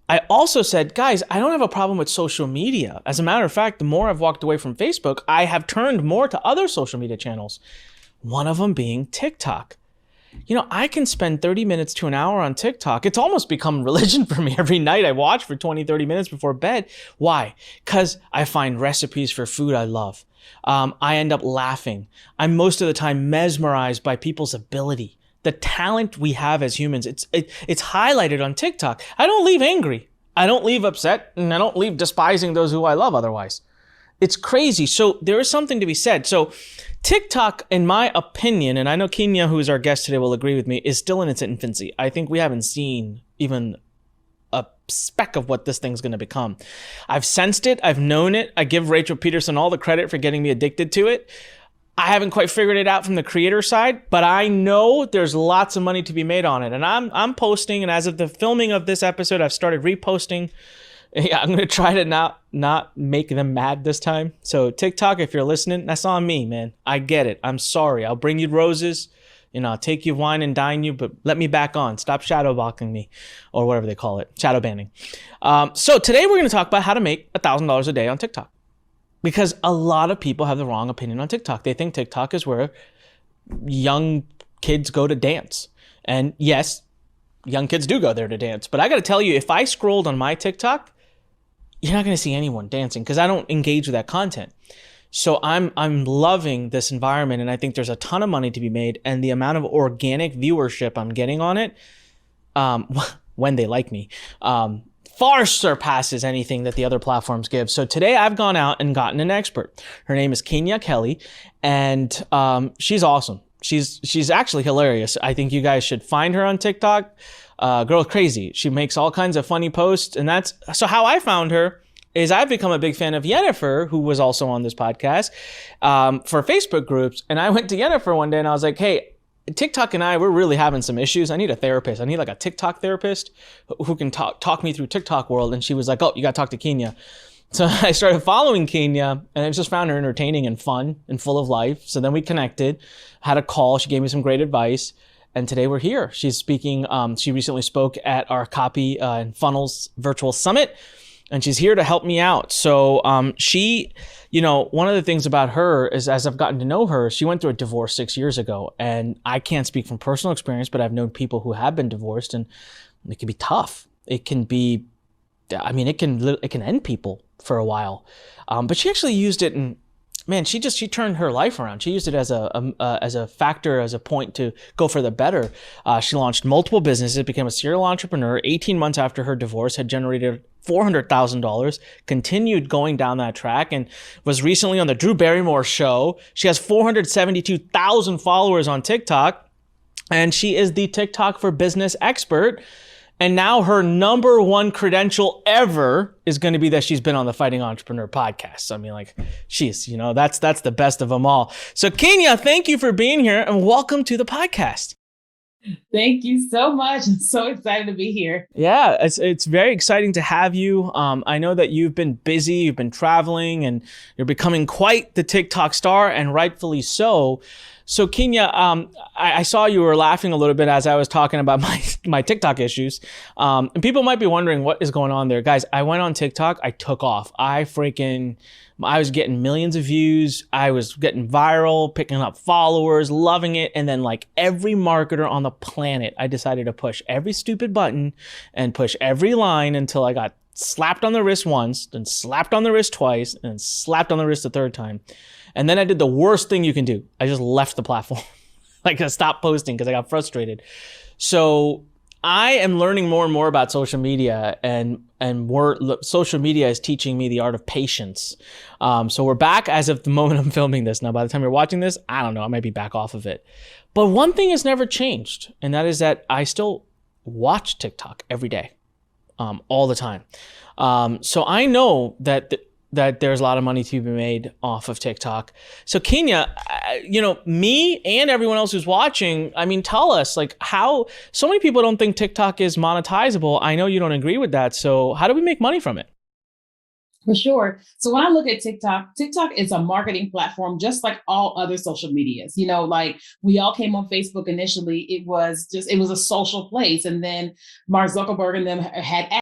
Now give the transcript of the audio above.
I also said, guys, I don't have a problem with social media. As a matter of fact, the more I've walked away from Facebook, I have turned more to other social media channels, one of them being TikTok. I can spend 30 minutes to an hour on TikTok. It's almost become religion for me. Every night I watch for 20, 30 minutes before bed. Why? Because I find recipes for food I love. I end up laughing. I'm most of the time mesmerized by people's ability, the talent we have as humans. It's highlighted on TikTok. I don't leave angry. I don't leave upset, and I don't leave despising those who I love otherwise. It's crazy. So there is something to be said. So TikTok, in my opinion, and I know Kenya, who is our guest today, will agree with me, is still in its infancy. I think we haven't seen even a speck of what this thing's going to become. I've sensed it. I've known it. I give Rachel Peterson all the credit for getting me addicted to it. I haven't quite figured it out from the creator side, but I know there's lots of money to be made on it. And I'm posting, and as of the filming of this episode, I've started reposting. Yeah, I'm going to try to not make them mad this time. So TikTok, if you're listening, that's on me, man. I get it. I'm sorry. I'll bring you roses. I'll take you wine and dine you, but let me back on. Stop shadow boxing me, or whatever they call it, shadow banning. So today we're going to talk about how to make $1,000 a day on TikTok, because a lot of people have the wrong opinion on TikTok. They think TikTok is where young kids go to dance. And yes, young kids do go there to dance. But I got to tell you, if I scrolled on my TikTok, you're not going to see anyone dancing because I don't engage with that content. So I'm loving this environment, and I think there's a ton of money to be made, and the amount of organic viewership I'm getting on it, when they like me, far surpasses anything that the other platforms give. So today I've gone out and gotten an expert. Her name is Kenya Kelly, and she's awesome. She's actually hilarious. I think you guys should find her on TikTok. Girl crazy. She makes all kinds of funny posts, and that's so how I found her. Is I've become a big fan of Yennefer, who was also on this podcast, for Facebook groups. And I went to Yennefer one day and I was like, hey, TikTok and we're really having some issues. I need a therapist. I need like a TikTok therapist who can talk me through TikTok world. And she was like, oh, you got to talk to Kenya. So I started following Kenya, and I just found her entertaining and fun and full of life. So then we connected, had a call. She gave me some great advice. And today we're here. She's speaking. She recently spoke at our Copy and Funnels virtual summit, and she's here to help me out. So she, one of the things about her is, as I've gotten to know her, she went through a divorce 6 years ago. And I can't speak from personal experience, but I've known people who have been divorced, and it can be tough. It can be, it can end people for a while. But she actually used it, and man, she turned her life around. She used it as a factor, as a point to go for the better. She launched multiple businesses, became a serial entrepreneur. 18 months after her divorce, had generated $400,000, continued going down that track, and was recently on the Drew Barrymore show. She has 472,000 followers on TikTok, and she is the TikTok for Business expert. And now her number one credential ever is going to be that she's been on the Fighting Entrepreneur podcast. I mean, that's the best of them all. So Kenya, thank you for being here, and welcome to the podcast. Thank you so much. I'm so excited to be here. Yeah, it's very exciting to have you. I know that you've been busy, you've been traveling, and you're becoming quite the TikTok star, and rightfully so. So Kenya, I saw you were laughing a little bit as I was talking about my TikTok issues. And people might be wondering what is going on there. Guys, I went on TikTok, I took off. I was getting millions of views. I was getting viral, picking up followers, loving it. And then like every marketer on the planet, I decided to push every stupid button and push every line until I got slapped on the wrist once, then slapped on the wrist twice, and slapped on the wrist the third time. And then I did the worst thing you can do. I just left the platform. I stopped posting because I got frustrated. So I am learning more and more about social media, and social media is teaching me the art of patience. So we're back as of the moment I'm filming this. Now, by the time you're watching this, I don't know, I might be back off of it. But one thing has never changed, and that is that I still watch TikTok every day, all the time. So I know that there's a lot of money to be made off of TikTok. So Kenya, me and everyone else who's watching, tell us how so many people don't think TikTok is monetizable. I know you don't agree with that. So how do we make money from it? For sure. So when I look at TikTok, TikTok is a marketing platform, just like all other social medias. We all came on Facebook initially. It was a social place. And then Mark Zuckerberg and them had